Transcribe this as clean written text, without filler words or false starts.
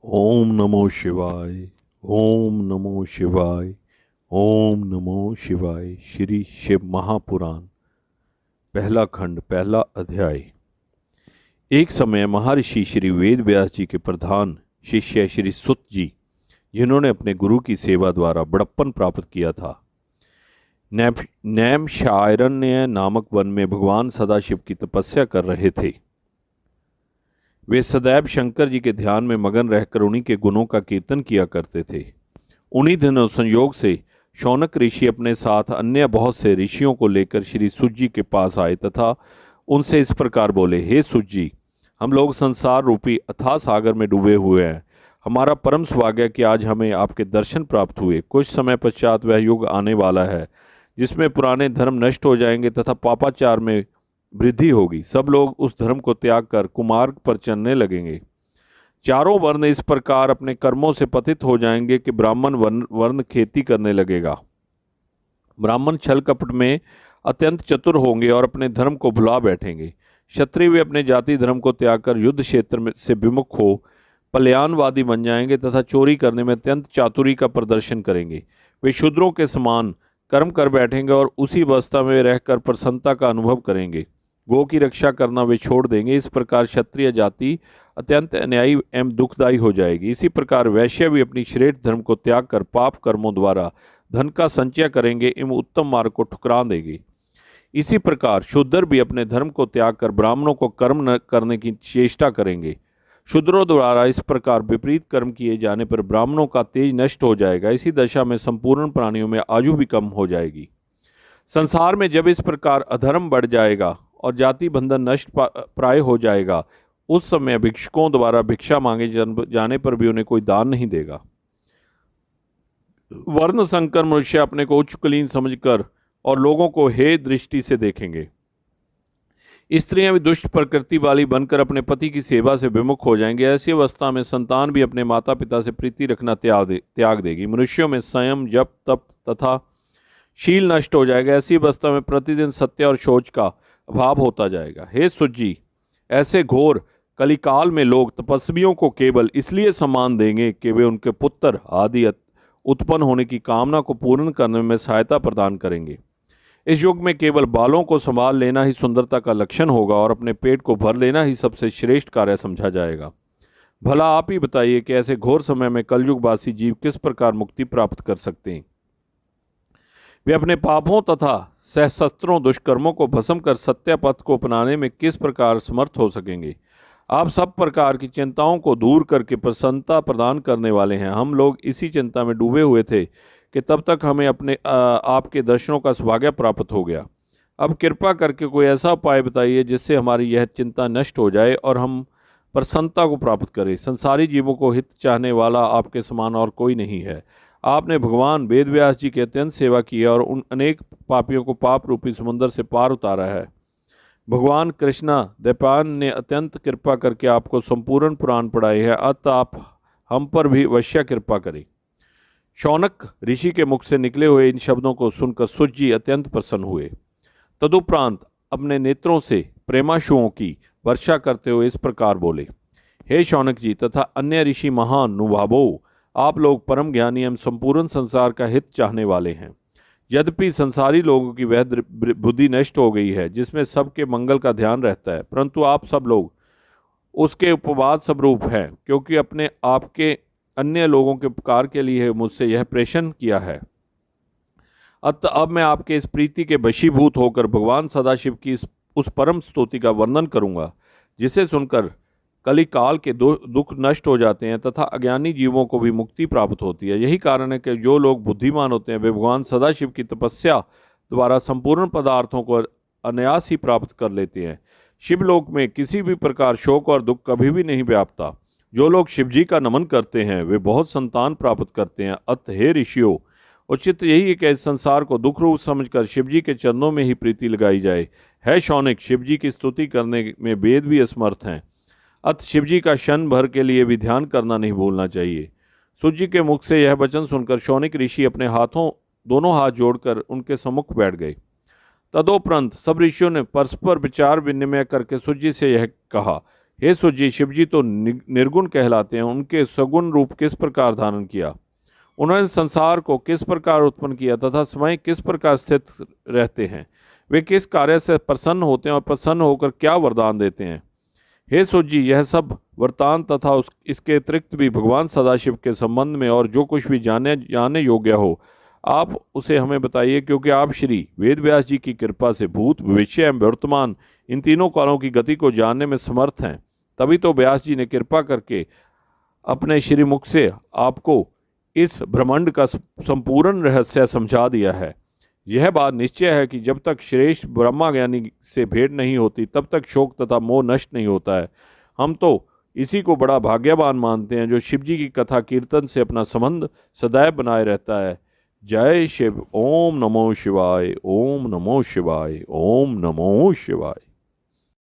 ओम नमो शिवाय। ओम नमो शिवाय। ओम नमो शिवाय। श्री शिव महापुराण, पहला खंड, पहला अध्याय। एक समय महर्षि श्री वेद व्यास जी के प्रधान शिष्य श्री सुत जी, जिन्होंने अपने गुरु की सेवा द्वारा बड़प्पन प्राप्त किया था, नैमिषारण्य नामक वन में भगवान सदाशिव की तपस्या कर रहे थे। वे सदैव शंकर जी के ध्यान में मगन रहकर उन्हीं के गुणों का कीर्तन किया करते थे। उन्हीं दिनों संयोग से शौनक ऋषि अपने साथ अन्य बहुत से ऋषियों को लेकर श्री सुत जी के पास आए तथा उनसे इस प्रकार बोले, हे सुत जी, हम लोग संसार रूपी अथाह सागर में डूबे हुए हैं। हमारा परम सौभाग्य कि आज हमें आपके दर्शन प्राप्त हुए। कुछ समय पश्चात वह युग आने वाला है जिसमें पुराने धर्म नष्ट हो जाएंगे तथा पापाचार में वृद्धि होगी। सब लोग उस धर्म को त्याग कर कुमार्ग पर चलने लगेंगे। चारों वर्ण इस प्रकार अपने कर्मों से पतित हो जाएंगे कि ब्राह्मण वर्ण खेती करने लगेगा। ब्राह्मण छल कपट में अत्यंत चतुर होंगे और अपने धर्म को भुला बैठेंगे। क्षत्रिय वे अपने जाति धर्म को त्याग कर युद्ध क्षेत्र में से विमुख हो पलायनवादी बन जाएंगे तथा चोरी करने में अत्यंत चातुरी का प्रदर्शन करेंगे। वे शूद्रों के समान कर्म कर बैठेंगे और उसी अवस्था में रहकर प्रसन्नता का अनुभव करेंगे। गो की रक्षा करना वे छोड़ देंगे। इस प्रकार क्षत्रिय जाति अत्यंत अन्यायी एवं दुखदायी हो जाएगी। इसी प्रकार वैश्य भी अपनी श्रेष्ठ धर्म को त्याग कर पाप कर्मों द्वारा धन का संचय करेंगे एवं उत्तम मार्ग को ठुकरा देंगे। इसी प्रकार शूद्र भी अपने धर्म को त्याग कर ब्राह्मणों को कर्म न करने की चेष्टा करेंगे। शूद्रों द्वारा इस प्रकार विपरीत कर्म किए जाने पर ब्राह्मणों का तेज नष्ट हो जाएगा। इसी दशा में संपूर्ण प्राणियों में आयु भी कम हो जाएगी। संसार में जब इस प्रकार अधर्म बढ़ जाएगा और जाति बंधन नष्ट प्राय हो जाएगा, उस समय भिक्षुकों द्वारा भिक्षा मांगे जाने पर भी उन्हें कोई दान नहीं देगा। वर्ण संकर मनुष्य अपने को उच्च कुलीन समझकर और लोगों को हे दृष्टि से देखेंगे। स्त्रियां भी दुष्ट प्रकृति वाली बनकर अपने पति की सेवा से विमुख हो जाएंगे। ऐसी अवस्था में संतान भी अपने माता पिता से प्रीति रखना त्याग देगी। मनुष्यों में संयम, जप, तप तथा शील नष्ट हो जाएगा। ऐसी अवस्था में प्रतिदिन सत्य और शौच का अभाव होता जाएगा। हे सुत जी, ऐसे घोर कलिकाल में लोग तपस्वियों को केवल इसलिए सम्मान देंगे कि वे उनके पुत्र आदि उत्पन्न होने की कामना को पूर्ण करने में सहायता प्रदान करेंगे। इस युग में केवल बालों को संभाल लेना ही सुंदरता का लक्षण होगा और अपने पेट को भर लेना ही सबसे श्रेष्ठ कार्य समझा जाएगा। भला आप ही बताइए कि ऐसे घोर समय में कलयुगवासी जीव किस प्रकार मुक्ति प्राप्त कर सकते हैं। वे अपने पापों तथा सहस्त्रों दुष्कर्मों को भस्म कर सत्य पथ को अपनाने में किस प्रकार समर्थ हो सकेंगे। आप सब प्रकार की चिंताओं को दूर करके प्रसन्नता प्रदान करने वाले हैं। हम लोग इसी चिंता में डूबे हुए थे कि तब तक हमें अपने आपके दर्शनों का सौभाग्य प्राप्त हो गया। अब कृपा करके कोई ऐसा उपाय बताइए जिससे हमारी यह चिंता नष्ट हो जाए और हम प्रसन्नता को प्राप्त करें। संसारी जीवों को हित चाहने वाला आपके समान और कोई नहीं है। आपने भगवान वेद व्यास जी की अत्यंत सेवा की है और उन अनेक पापियों को पाप रूपी समुद्र से पार उतारा है। भगवान कृष्णा द्वैपायन ने अत्यंत कृपा करके आपको संपूर्ण पुराण पढ़ाए हैं। अतः आप हम पर भी अवश्य कृपा करें। शौनक ऋषि के मुख से निकले हुए इन शब्दों को सुनकर सुत जी अत्यंत प्रसन्न हुए। तदुपरांत अपने नेत्रों से प्रेमाशुओं की वर्षा करते हुए इस प्रकार बोले, हे शौनक जी तथा अन्य ऋषि महानुभावों, आप लोग परम ज्ञानी एवं संपूर्ण संसार का हित चाहने वाले हैं। यद्यपि संसारी लोगों की वह बुद्धि नष्ट हो गई है जिसमें सबके मंगल का ध्यान रहता है, परंतु आप सब लोग उसके उपवाद स्वरूप हैं, क्योंकि अपने आपके अन्य लोगों के उपकार के लिए मुझसे यह प्रेषण किया है। अतः अब मैं आपके इस प्रीति के वशीभूत होकर भगवान सदाशिव की उस परम स्तुति का वर्णन करूंगा जिसे सुनकर कलिकाल के दुख नष्ट हो जाते हैं तथा अज्ञानी जीवों को भी मुक्ति प्राप्त होती है। यही कारण है कि जो लोग बुद्धिमान होते हैं वे भगवान सदाशिव की तपस्या द्वारा संपूर्ण पदार्थों को अनायास ही प्राप्त कर लेते हैं। शिवलोक में किसी भी प्रकार शोक और दुख कभी भी नहीं व्यापता। जो लोग शिवजी का नमन करते हैं वे बहुत संतान प्राप्त करते हैं। अतः हे ऋषियों, उचित यही है कि इस संसार को दुख रूप समझकर शिवजी के चरणों में ही प्रीति लगाई जाए। है शौनिक, शिवजी की स्तुति करने में वेद भी असमर्थ हैं। अतः शिवजी का क्षण भर के लिए भी ध्यान करना नहीं भूलना चाहिए। सुत जी के मुख से यह वचन सुनकर शौनिक ऋषि अपने दोनों हाथ जोड़कर उनके सम्मुख बैठ गए। तदोपरांत सब ऋषियों ने परस्पर विचार विनिमय करके सुत जी से यह कहा, हे सुजी, शिवजी तो निर्गुण कहलाते हैं, उनके सगुण रूप किस प्रकार धारण किया, उन्होंने संसार को किस प्रकार उत्पन्न किया तथा समय किस प्रकार स्थित रहते हैं, वे किस कार्य से प्रसन्न होते हैं और प्रसन्न होकर क्या वरदान देते हैं। हे सुजी, यह सब वृत्तांत तथा इसके अतिरिक्त भी भगवान सदाशिव के संबंध में और जो कुछ भी जाने योग्य हो, आप उसे हमें बताइए, क्योंकि आप श्री वेद व्यास जी की कृपा से भूत, भविष्य एवं वर्तमान इन तीनों कालों की गति को जानने में समर्थ हैं। तभी तो व्यास जी ने कृपा करके अपने श्री मुख से आपको इस ब्रह्मांड का संपूर्ण रहस्य समझा दिया है। यह बात निश्चय है कि जब तक श्रेष्ठ ब्रह्मा ज्ञानी से भेंट नहीं होती तब तक शोक तथा मोह नष्ट नहीं होता है। हम तो इसी को बड़ा भाग्यवान मानते हैं जो शिवजी की कथा कीर्तन से अपना संबंध सदैव बनाए रहता है। जय शिव। ओम नमो शिवाय, ओम नमो शिवाय, ओम नमो शिवाय।